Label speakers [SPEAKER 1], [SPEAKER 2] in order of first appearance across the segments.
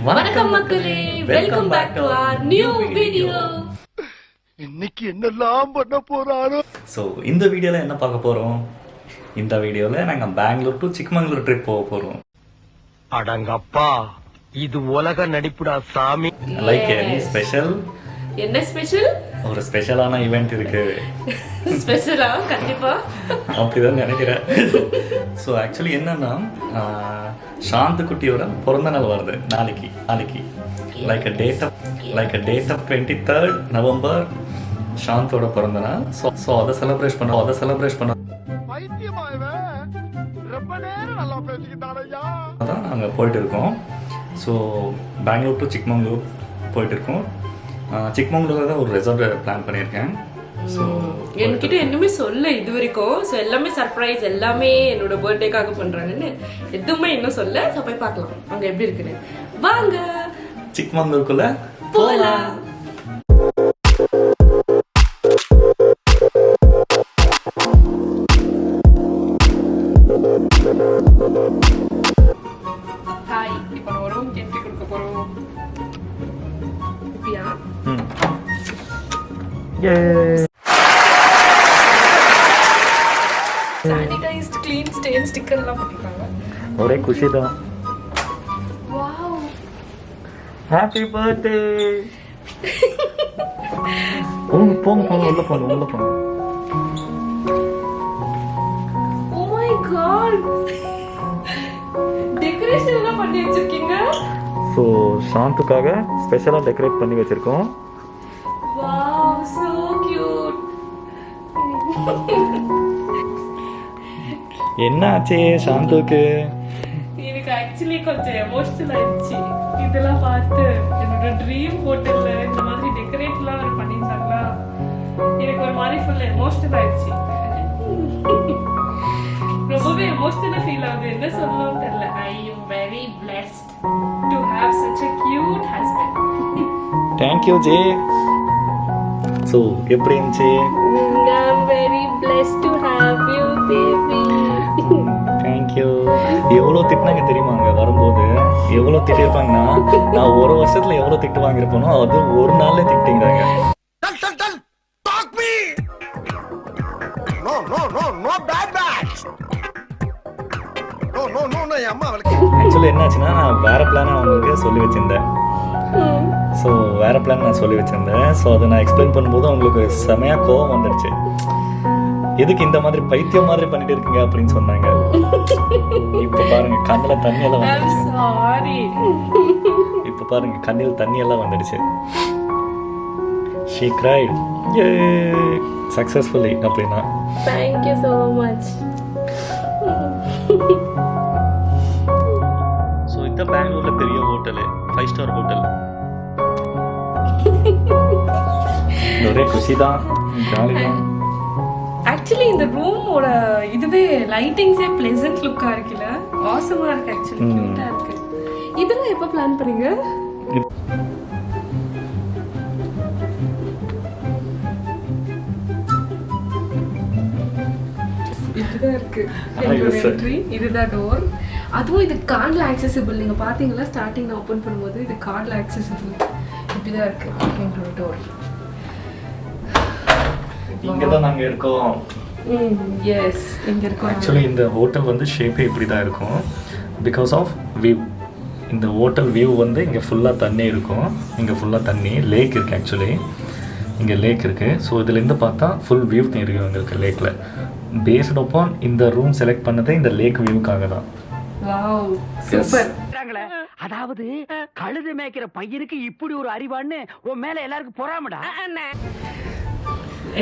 [SPEAKER 1] வணக்கம் மக்களே, welcome back to our new video.
[SPEAKER 2] இன்னைக்கு என்னெல்லாம் பண்ண போறாரோ.
[SPEAKER 3] ஸோ இந்த வீடியோவில் என்ன பார்க்க போகிறோம்? இந்த வீடியோவில் நாங்கள் பெங்களூர் டு சிக்மங்களூர் ட்ரிப் போக போகிறோம்.
[SPEAKER 2] அடங்கப்பா, இது உலக நடிப்புடா சாமி.
[SPEAKER 3] Like any special?
[SPEAKER 1] என்ன ஸ்பெஷல்?
[SPEAKER 3] ஒரு ஸ்பெஷலான ஈவெண்ட் இருக்கு.
[SPEAKER 1] ஸ்பெஷலா? கண்டிப்பா
[SPEAKER 3] அப்படிதான் நினைக்கிறேன். ஸோ ஆக்சுவலி என்னன்னா, சாந்த் குட்டியோட பிறந்த நாள் வருது நாளைக்கு. Like a date of 23rd November சாந்தோட பிறந்த நாள். ஸோ அதை செலிப்ரேட் பண்ண அதான் நாங்கள் போயிட்டு இருக்கோம். ஸோ பெங்களூர் டு சிக்மங்களூர் போயிட்டு இருக்கோம். சிக்மங்களூரில் தான் ஒரு ரெசார்ட் பிளான் பண்ணியிருக்கேன். ஸோ
[SPEAKER 1] என்கிட்ட இன்னுமே சொல்ல இது வரைக்கும். ஸோ எல்லாமே சர்ப்ரைஸ், எல்லாமே என்னோட பர்த்டேக்காக பண்ணுறாங்கன்னு எதுவுமே இன்னும் சொல்ல. ஸோ போய் பார்க்கலாம் அங்கே எப்படி இருக்குன்னு. வாங்க
[SPEAKER 3] சிக்மங்களூருக்குள்ள போகலாம்.
[SPEAKER 1] ஹாய், இப்போ நான் ஒரு என்ட்ரி கொடுக்க போகிறோம். இப்படியா? சானிடைஸ்ட் க்ளீன் ஸ்டேன் ஸ்டிக்கர் எல்லாம் போட்டிருக்காங்க.
[SPEAKER 3] ஒரே குஷி தான்.
[SPEAKER 1] Wow,
[SPEAKER 3] happy birthday. போங்க உள்ள போங்க.
[SPEAKER 1] ஓ மை காட், டெக்கரேஷன் எல்லாம் பண்ணி வச்சிருக்கீங்க.
[SPEAKER 3] ஸோ சாந்துக்காக ஸ்பெஷலாக டெக்கரேட் பண்ணி வச்சிருக்கோம்.
[SPEAKER 1] Wow, so cute.
[SPEAKER 3] என்ன ஆச்சு சாந்துக்கு?
[SPEAKER 1] எனக்கு ஆக்சுவலி கொஞ்சம் எமோஷனல் ஆயிடுச்சு இதெல்லாம் பார்த்து. என்னோட ட்ரீம் ஹோட்டல்ல இந்த மாதிரி டெக்கரேட்லாம் பண்ணியிருந்தாங்களா, எனக்கு ஒரு மாதிரி ஃபுல் எமோஷனல் ஆயிடுச்சு. ரொம்பவே எமோஷனலா ஃபீல் ஆகுது. என்ன சொல்லணும்னு தெரியல. I am very blessed to have such a cute husband.
[SPEAKER 3] Thank you J. So எப்படி இருந்துச்சு?
[SPEAKER 1] I'm very blessed to have you baby.
[SPEAKER 3] Thank you. எவ்வளோ திட்டினாங்க தெரியுமாங்க வரும்போது? எவ்வளோ திட்டிருப்பாங்கன்னா, நான் ஒரு வருஷத்துல எவ்வளோ திட்டு வாங்கியிருப்பேனோ அது ஒரு நாள்ல திட்டிங்கிறாங்க. ஆக்சுவலி என்னாச்சுன்னா, நான் வேற பிளான் அவங்களுக்கு சொல்லி வச்சிருந்தேன். ஸோ வேற பிளான் நான் சொல்லி வச்சிருந்தேன். ஸோ அதை நான் எக்ஸ்பிளைன் பண்ணும்போது அவங்களுக்கு செமையா கோவம் வந்துடுச்சு. எதுக்கு இந்த மாதிரி பைத்தியம் மாதிரி பண்ணிட்டு இருக்கீங்க அப்படின்னு சொன்னாங்க. இப்ப பாருங்க கண்ணுல தண்ணி எல்லாம் வந்துடுச்சு. இப்ப பாருங்க கண்ணில் தண்ணி எல்லாம் வந்துடுச்சு. She cried. Yay! Successfully அப்படின்னா.
[SPEAKER 1] Thank you so much.
[SPEAKER 3] So இந்த பெங்களூர்ல பெரிய ஹோட்டல், 5 ஸ்டார் ஹோட்டல். ஒரே குஷி தான், ஜாலி தான்.
[SPEAKER 1] ஆக்சுவலி இந்த ரூமோட இதுவே லைட்டிங்ஸே பிளசன்ட் லுக்கா இருக்குல்ல, ஆசமா இருக்கு. ஆக்சுவலி கியூட்டா இருக்கு. இதெல்லாம் எப்ப பிளான் பண்ணீங்க? இதுதான் இருக்கு என்ட்ரி. இதுதான் டோர். அதுவும் இது கார்ட்ல ஆக்சசிபிள். நீங்க பாத்தீங்களா ஸ்டார்டிங்ல ஓபன் பண்ணும்போது இது கார்ட்ல ஆக்சசிபிள். இப்படிதான் இருக்கு எங்களோட டோர்.
[SPEAKER 3] இங்க தான் நாங்க இருக்கோம்.
[SPEAKER 1] எஸ், இங்க இருக்கோம்.
[SPEAKER 3] ஆக்சுவலி இந்த ஹோட்டல் வந்து ஷேப்பே இப்படி தான் இருக்கும். Because of view. இந்த ஹோட்டல் வியூ வந்து இங்கே ஃபுல்லாக தண்ணி இருக்கும். இங்கே ஃபுல்லாக தண்ணி, லேக் இருக்குது. ஆக்சுவலி இங்கே லேக் இருக்குது. ஸோ இதுலேருந்து பார்த்தா ஃபுல் வியூ தெரியும் எங்களுக்கு லேக்கில். பேஸ்ட் அப்பான் இந்த ரூம் செலக்ட் பண்ணதே இந்த லேக் வியூக்காக தான்.
[SPEAKER 1] Wow, super.
[SPEAKER 4] அதாவது கழுது மேய்க்கிற பையனுக்கு இப்படி ஒரு அறிவான்னு உன் மேல எல்லாருக்கும் பொறாமடா.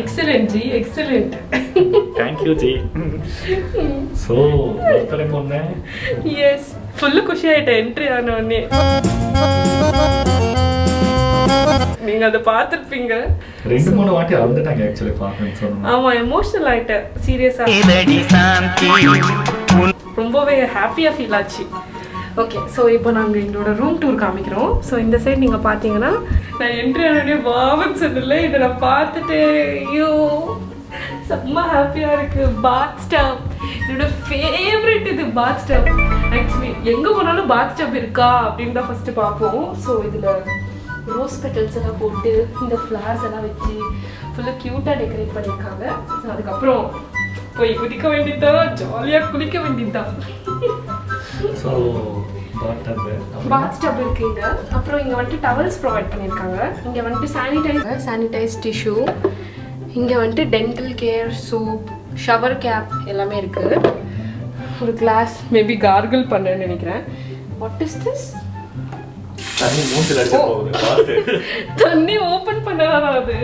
[SPEAKER 1] Excellent ji, excellent.
[SPEAKER 3] Thank you ji. So birthday பொண்ணு.
[SPEAKER 1] எஸ், ஃபுல்லு குஷி ஆயிட்டேன் என்ட்ரி ஆன உடனே. நீங்க அதை பார்த்துருப்பீங்க.
[SPEAKER 3] 2-3 வாட்டி வந்துட்டாங்க ஆக்சுவலி பார்க்கணும்னு சொன்னாங்க.
[SPEAKER 1] ஆமா, எமோஷனல் ஆயிட்டேன் சீரியஸா. ரொம்பவே ஹாப்பியா ஃபீல் ஆச்சு. ஓகே, ஸோ இப்போ நாங்கள் எங்களோட ரூம் டூர் காமிக்கிறோம். ஸோ இந்த சைட் நீங்கள் பார்த்தீங்கன்னா, நான் என்ட்ரி ஆனோடனே வாவன்னு சொன்னல, இதை நான் பார்த்துட்டு ஐயோ செம்ம ஹாப்பியாக இருக்குது. பாத் ஸ்டவ் என்னோட ஃபேவரட். இது பாத் ஸ்டவ் ஆக்சுவலி எங்கே போனாலும் பாத் டப் இருக்கா அப்படின்னு தான் ஃபஸ்ட்டு பார்ப்போம். ஸோ இதில் ரோஸ் பெட்டல்ஸ் எல்லாம் போட்டு இந்த ஃப்ளவர்ஸ் எல்லாம் வச்சு ஃபுல்லாக க்யூட்டாக டெக்கரேட் பண்ணியிருக்காங்க. ஸோ அதுக்கப்புறம் போய் குதிக்க வேண்டியதுதான், ஜாலியாக குளிக்க வேண்டியதுதான்.
[SPEAKER 3] ஸோ
[SPEAKER 1] பாத் டப் இருக்குங்க. அப்புறம் இங்கே வந்துட்டு டவல்ஸ் ப்ரொவைட் பண்ணியிருக்காங்க. இங்கே வந்துட்டு சானிடைஸ் டிஷ்யூ, இங்கே வந்துட்டு dental care, soap, shower gap எல்லாமே இருக்குது. ஒரு கிளாஸ் மேபி கார்கிள் பண்ணேன்னு நினைக்கிறேன். What is this?
[SPEAKER 3] தண்ணி மூஞ்சில அடிச்சு போகுது.
[SPEAKER 1] தண்ணி ஓப்பன் பண்ணதானா அது?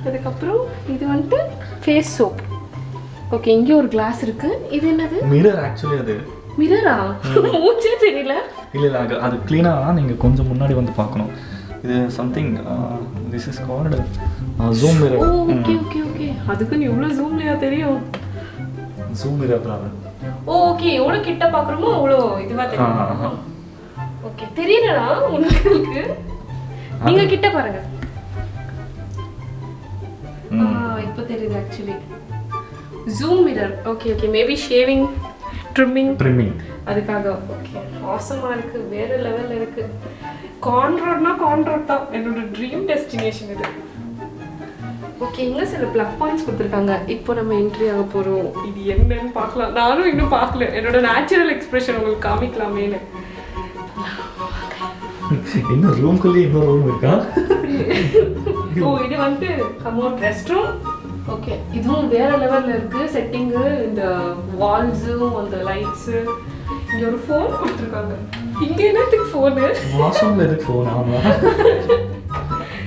[SPEAKER 1] அதுக்கப்புறம் இது வந்துட்டு ஃபேஸ் சோப். ஓகே, இங்கே ஒரு கிளாஸ் இருக்குது. இது என்னது?
[SPEAKER 3] மிரர். ஆக்சுவலி அது
[SPEAKER 1] மிரரா? மூச்சே தெரியல.
[SPEAKER 3] இல்லை அது க்ளீனாக நீங்கள் கொஞ்சம் முன்னாடி வந்து பார்க்கணும். இது something this is called zoom mirror.
[SPEAKER 1] Okay okay okay, அதுக்கு நீ இவ்வளோ ஜூம்லையா தெரியும்?
[SPEAKER 3] ஜூம் மிரர் தான்.
[SPEAKER 1] ஓகே, எவ்வளோ கிட்ட பார்க்குறோமோ அவ்வளோ இதுவாக தெரியும். ஓகே, தெரியலடா உங்களுக்கு. நீங்கள் கிட்ட பாருங்க. இப்போ தெரியுது actually. Zoom mirror. Okay okay, maybe shaving, trimming அதுக்காக. ஓகே, ஆசமாக இருக்குது, வேறு லெவலில் இருக்குது. கான்ட்ராக்ட் தான் என்னோட ட்ரீம் டெஸ்டினேஷன் இது. ஓகே, இங்கே சில ப்ளக் பாயிண்ட்ஸ் கொடுத்துருக்காங்க. இப்போ நம்ம என்ட்ரி ஆக போகிறோம். இது என்னன்னு பார்க்கலாம். நானும் இன்னும் பார்க்கல. என்னோட நேச்சுரல் எக்ஸ்பிரஷன் உங்களுக்கு காமிக்கலாமேன்னு.
[SPEAKER 3] இன்னும் ரூம்குள்ளேயே இன்னொரு ரூம் இருக்கா?
[SPEAKER 1] ஓ, இது வந்துட்டு கமோட் ரெஸ்ட் ரூம். ஓகே, இதுவும் வேற லெவலில் இருக்குது. செட்டிங்கு, இந்த வால்ஸும் அந்த லைட்ஸு. இங்கே ஒரு ஃபோன் கொடுத்துருக்காங்க. இங்கே என்னத்துக்கு ஃபோனு?
[SPEAKER 3] வாஷ்ரூமில் எதுக்கு ஃபோன்? ஆமாம்.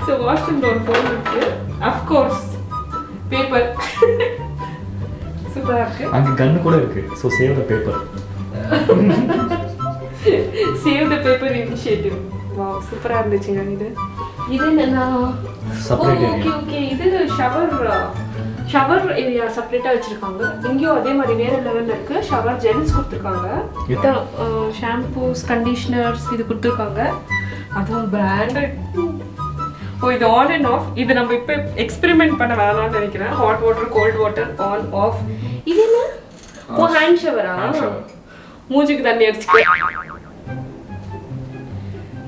[SPEAKER 1] ஸோ வாஷ்ரூமில் ஒரு ஃபோன் இருக்குது. Of course paper. சூப்பராக இருக்குது.
[SPEAKER 3] அங்கே கன்று கூட இருக்குது. So save the paper.
[SPEAKER 1] Save the paper initiative. வா, சூப்பராக இருந்துச்சுங்க. இது என்னன்னா
[SPEAKER 3] செப்பரேட் ஏரியா.
[SPEAKER 1] ஓகே ஓகே, இது ஷவர் ஏரியா செப்பரேட்டாக வச்சுருக்காங்க. இங்கேயும் அதே மாதிரி வேறு லெவலில் இருக்குது. ஷவர் ஜெல்ஸ் கொடுத்துருக்காங்க. இதான் ஷாம்பூஸ், கண்டிஷ்னர்ஸ் இது கொடுத்துருக்காங்க. அதுவும் பிராண்டட். ஓ, இது ஆன் அண்ட் ஆஃப். இது நம்ம இப்போ எக்ஸ்பெரிமெண்ட் பண்ண வேணாம்னு நினைக்கிறேன். Hot water, cold water, on off. இது என்ன? ஓ, ஹேண்ட் ஷவரா? மூஞ்சுக்கு தண்ணி அடிச்சுக்க.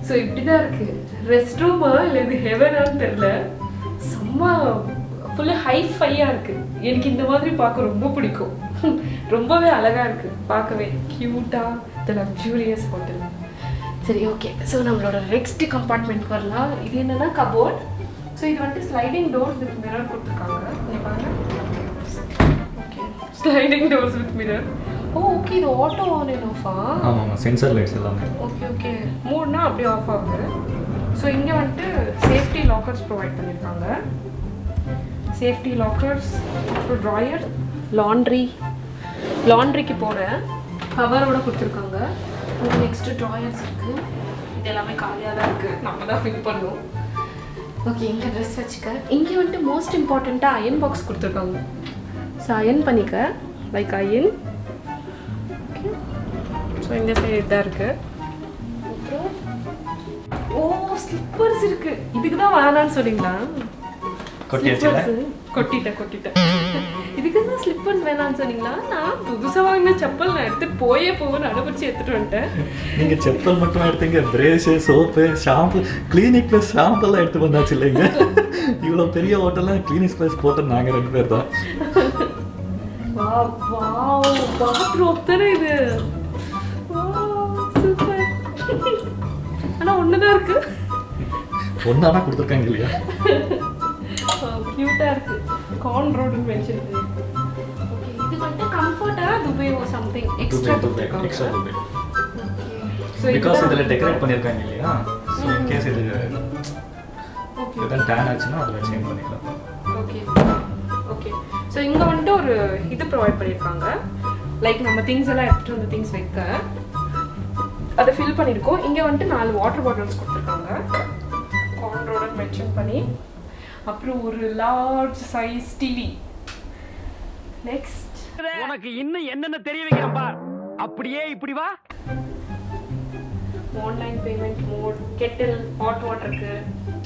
[SPEAKER 1] ஸோ இப்படி தான் இருக்குது. ரெஸ்ட் ரூமா இல்லை இது ஹெவனான்னு தெரில. செம்ம ஃபுல்லாக ஹைஃபையாக இருக்குது. எனக்கு இந்த மாதிரி பார்க்க ரொம்ப பிடிக்கும். ரொம்பவே அழகாக இருக்குது பார்க்கவே, க்யூட்டாக. த லக்ஸூரியஸ் ஹோட்டல். சரி, ஓகே. ஸோ நம்மளோட நெக்ஸ்ட் கம்பார்ட்மெண்ட் வரலாம். இது என்னென்னா கபோர்ட். ஸோ இது வந்துட்டு ஸ்லைடிங் டோர்ஸ் வித் மிரர் கொடுத்துருக்காங்க. Okay, sliding doors with mirror. Okay, இது ஆட்டோ ஆன் அண்ட் ஆஃபா?
[SPEAKER 3] ஆமாம், சென்சர் லைட்ஸ் எல்லாமே.
[SPEAKER 1] ஓகே ஓகே, மூணுனா அப்படியே ஆஃப் ஆகுது. ஸோ இங்கே வந்துட்டு சேஃப்டி லாக்கர்ஸ் ப்ரொவைட் பண்ணியிருக்காங்க. சேஃப்டி லாக்கர்ஸ், அப்புறம் ட்ராயர், லாண்ட்ரிக்கு போட கவரோட கொடுத்துருக்காங்க. நெக்ஸ்ட்டு ட்ராயர்ஸ் இருக்குது. இது எல்லாமே காலியாக தான் இருக்குது, நம்ம தான் ஃபில் பண்ணணும். ஓகே, இங்கே ட்ரெஸ் வச்சுக்க. இங்கே வந்துட்டு மோஸ்ட் இம்பார்ட்டண்ட்டாக அயன் பாக்ஸ் கொடுத்துருக்காங்க. ஸோ அயன் பண்ணிக்க, லைக் அயன். ஓகே, ஸோ இந்த சைடு இதாக இருக்குது. அப்புறம் ஓ, ஸ்லிப்பர்ஸ் இருக்குது. இதுக்கு தான் வேணான்னு சொன்னீங்களா? கொட்டிட்டேன். இதுக்கு தான் ஸ்லிப்பர்ஸ் வேணான்னு சொன்னீங்களா? நான் புதுசாக வாங்கின செப்பல் நான் எடுத்துகிட்டு போவேன்னு அனுபவிச்சு எடுத்துகிட்டு வந்துட்டேன்.
[SPEAKER 3] நீங்கள் செப்பல் மட்டும் எடுத்தீங்க, பிரேஷு, சோப்பு, ஷாம்பு, கிளினிக் ப்ளஸ் ஷாம்பெல்லாம் எடுத்து வந்தாச்சு இல்லைங்க? இவ்வளோ பெரிய ஹோட்டலில் கிளினிக் ப்ளஸ் போட்டு நாங்கள் 2 பேர் தான்.
[SPEAKER 1] பாத்ரூம் தானே இது? சூப்பர். ஆனால் ஒன்று தான் இருக்குது.
[SPEAKER 3] ஒன்றானா கொடுத்துருக்காங்க இல்லையா?
[SPEAKER 1] கியூட்டாக இருக்குது. கார்ன் ரோடுன்னு மென்ஷன் பண்ணிருக்கு. ஓகே, இது வந்துட்டு கம்ஃபர்ட்டாக துபை ஓ சம்திங் எக்ஸ்ட்ரா கொடுத்துருக்காங்க.
[SPEAKER 3] பிகாஸ் இதில் டெக்கரேட் பண்ணியிருக்காங்க இல்லையா? ஸோ இன்கேஸ் இது எதாவது டேன் ஆச்சுன்னா அதில் சேஞ்ச் பண்ணிக்கலாம்.
[SPEAKER 1] ஓகே. ஸோ இங்கே வந்துட்டு ஒரு இது ப்ரொவைட் பண்ணியிருக்காங்க. லைக் நம்ம திங்ஸ் எல்லாம் எடுத்துகிட்டு வந்து திங்ஸ் வைக்க அதை ஃபில் பண்ணியிருக்கோம். இங்கே வந்துட்டு 4 வாட்டர் பாட்டில்ஸ் கொடுத்துருக்காங்க, கார்ன் ரோடுன்னு மென்ஷன் பண்ணி. அப்புறம் ஒரு லார்ஜ் சைஸ் டிவி. நெக்ஸ்ட்,
[SPEAKER 4] உனக்கு இன்னும் என்னென்ன தெரிய வைக்கிறப்பா? அப்படியே இப்படி வா.
[SPEAKER 1] Online payment mode, kettle, hot வாட்டருக்கு,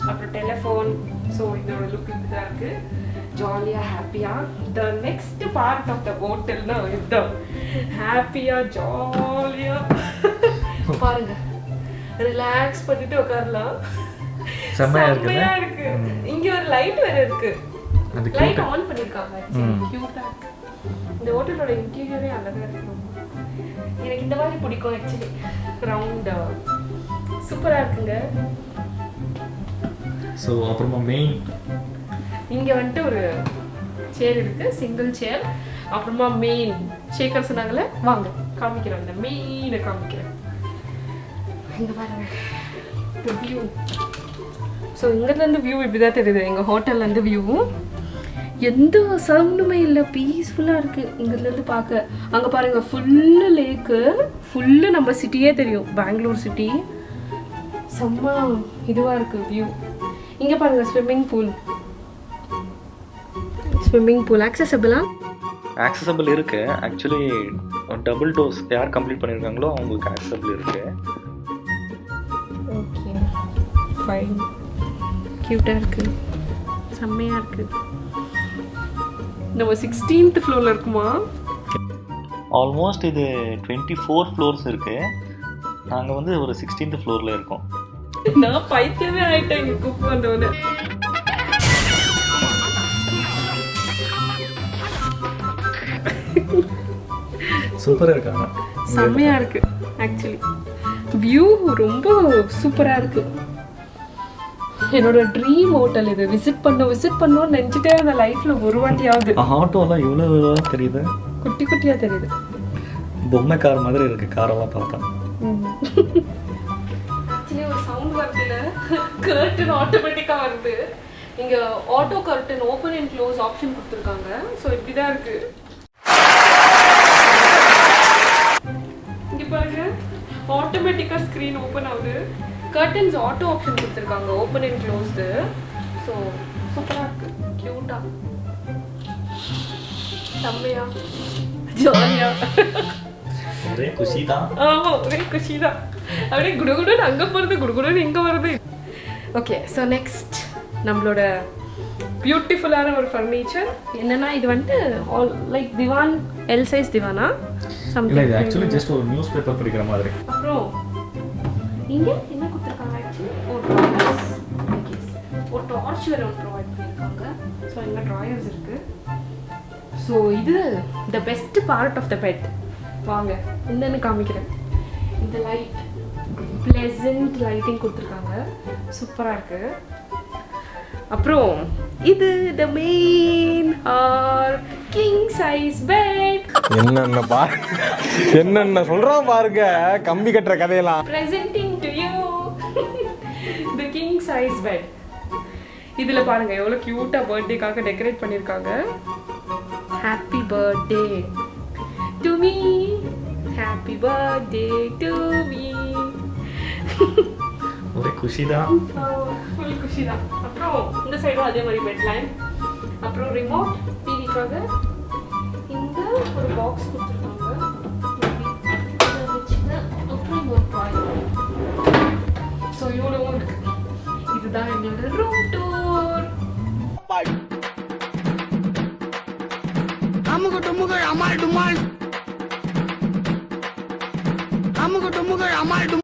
[SPEAKER 1] அப்புறம் டெலிஃபோன். ஸோ இதோட லுக் இப்படிதான் இருக்குது. ஜாலியா ஹாப்பியா the next part of the ஹோட்டல்னா இதுதான் ஹாப்பியா ஜாலியா பாருங்க ரிலாக்ஸ் பண்ணிட்டு உட்காரலாம்.
[SPEAKER 3] செம்மையா இருக்குல்ல?
[SPEAKER 1] செம்மையா இருக்கு. இங்க ஒரு லைட் வேற இருக்கு.
[SPEAKER 3] அந்த
[SPEAKER 1] லைட் ஆன் பண்ணிருக்காங்க. கியூட்டா இருக்கு. இந்த ஹோட்டலோட இன்டீரியரே அழகா இருக்கு. எனக்கு இந்த மாதிரி பிடிக்கும் ஆக்சுவலி. ரவுண்ட் சூப்பரா இருக்குங்க.
[SPEAKER 3] ஸோ அப்புறமா மெயின்
[SPEAKER 1] இங்க வந்துட்டு ஒரு சேர் இருக்கு, சிங்கிள் சேர். அப்புறமா மெயின் ஷேக்கர் சொன்னாங்கல்ல, வாங்க காமிக்கிறேன். இந்த மெயினை காமிக்கிறேன். இங்க பாருங்க வியூ. ஸோ இங்கேருந்து வியூ இப்படி தான் தெரியுது. எங்கள் ஹோட்டல்லேருந்து வியூ எந்த சவுண்டுமே இல்லை, பீஸ்ஃபுல்லாக இருக்குது இங்கேருந்து பார்க்க. அங்கே பாருங்கள் ஃபுல்லு லேக்கு, ஃபுல்லு நம்ம சிட்டியே தெரியும், பெங்களூர் சிட்டி. செம்ம இதுவாக இருக்குது வியூ. இங்கே பாருங்கள் ஸ்விம்மிங் பூல் ஆக்சசபிளா?
[SPEAKER 3] ஆக்சசபிள் இருக்கு. ஆக்சுவலி டபுள் டோஸ் யார் கம்ப்ளீட் பண்ணியிருக்காங்களோ அவங்களுக்கு ஆக்சசபிள் இருக்கு.
[SPEAKER 1] Okay fine. க்யூட்டாக இருக்குது, செம்மையாக இருக்குது. நம்ம 16th ஃப்ளோரில் இருக்குமா?
[SPEAKER 3] ஆல்மோஸ்ட் இது 24 ஃப்ளோர்ஸ் இருக்கு. நாங்கள் வந்து ஒரு 16th ஃப்ளோரில் இருக்கோம்.
[SPEAKER 1] நான் பைத்தியமே ஆயிட்டேன் இங்கே குக் வந்தவொடனே.
[SPEAKER 3] சூப்பராக இருக்காங்க,
[SPEAKER 1] செம்மையாக இருக்கு. ஆக்சுவலி வியூ ரொம்ப சூப்பராக இருக்கு. என்னோட ட்ரீம் ஹோட்டல் இது. விசிட் பண்ணணும்னு நினச்சிட்டே இருந்த லைஃப்பில் ஒரு வாட்டியாவது.
[SPEAKER 3] ஆட்டோலாம் இவ்வளோ தெரியுது,
[SPEAKER 1] குட்டி குட்டியாக தெரியுது.
[SPEAKER 3] பொம்மை கார் மாதிரி இருக்கு காரெல்லாம் பார்த்தா.
[SPEAKER 1] ஆக்சுவலி ஒரு சவுண்ட் வருதுல, கர்டன் ஆட்டோமேட்டிக்காக வருது. இங்கே auto curtain open and close option கொடுத்துருக்காங்க. ஸோ இப்படி தான் இருக்கு. இங்கே பாருங்க ஆட்டோமேட்டிக்காக ஸ்க்ரீன் ஓப்பன் ஆகுது. கர்டன்ஸ் ஆட்டோ ஆப்ஷன் கொடுத்துருக்காங்க, ஓப்பன் அண்ட் க்ளோஸ்டு. ஸோ சூப்பராக இருக்கு, க்யூட்டாக, செம்மையா ஜாலியா.
[SPEAKER 3] ஒரே குஷி தான்.
[SPEAKER 1] ஆமாம், ஒரே குஷி தான். அப்படியே குடுகுடுன்னு அங்கே போகிறது, குடுகுடுன்னு இங்கே வருது. ஓகே, ஸோ நெக்ஸ்ட் நம்மளோட பியூட்டிஃபுல்லான ஒரு ஃபர்னிச்சர் என்னன்னா, இது வந்துட்டு ஆல் லைக் திவான், எல் சைஸ் திவானா
[SPEAKER 3] இல்லை, இது ஆக்சுவலி ஜஸ்ட் ஒரு நியூஸ் பேப்பர் படிக்கிற மாதிரி.
[SPEAKER 1] அப்புறம் இங்கே என்ன கொடுத்துருக்காங்க ஆக்சுவலி, ஒரு டார்ச் வேறு ஒன்று ப்ரொவைட் பண்ணியிருக்காங்க. ஸோ இங்கே ட்ராயர்ஸ் இருக்குது. ஸோ இது the best part of the bed. வாங்க என்னன்னு காமிக்கிறேன். இந்த லைட் ப்ளசன்ட் லைட்டிங் கொடுத்துருக்காங்க, சூப்பராக இருக்குது. அப்புறம் இது the main or king size bed.
[SPEAKER 5] என்னென்ன சொல்றான் பாருங்க, கம்பி கட்டுற கதையெல்லாம்.
[SPEAKER 1] presenting to you the king size bed. இதுல பாருங்க எவ்வளவு கியூட்டா பர்த்டேக்காக டெக்கரேட் பண்ணிருக்காங்க. Happy birthday to me, happy birthday to me.
[SPEAKER 3] ஒரே குஷி தான்,
[SPEAKER 1] ஃபுல் குஷி தான். அப்புறம் இந்த சைடும் அதே மாதிரி பெட் லைன். அப்புறம் ரிமோட் டிவிக்காக இந்த ஒரு பாக்ஸ் கொடுத்துருக்காங்க. அப்புறம் ஒரு டாய். ஸோ இவ்வளவும் இருக்கு. இதுதான் எங்களோட ரூம் டூர்.
[SPEAKER 4] அமுகு டுமுகு அமால் டுமால், அமுகு டுமுகு அமால் டுமால்.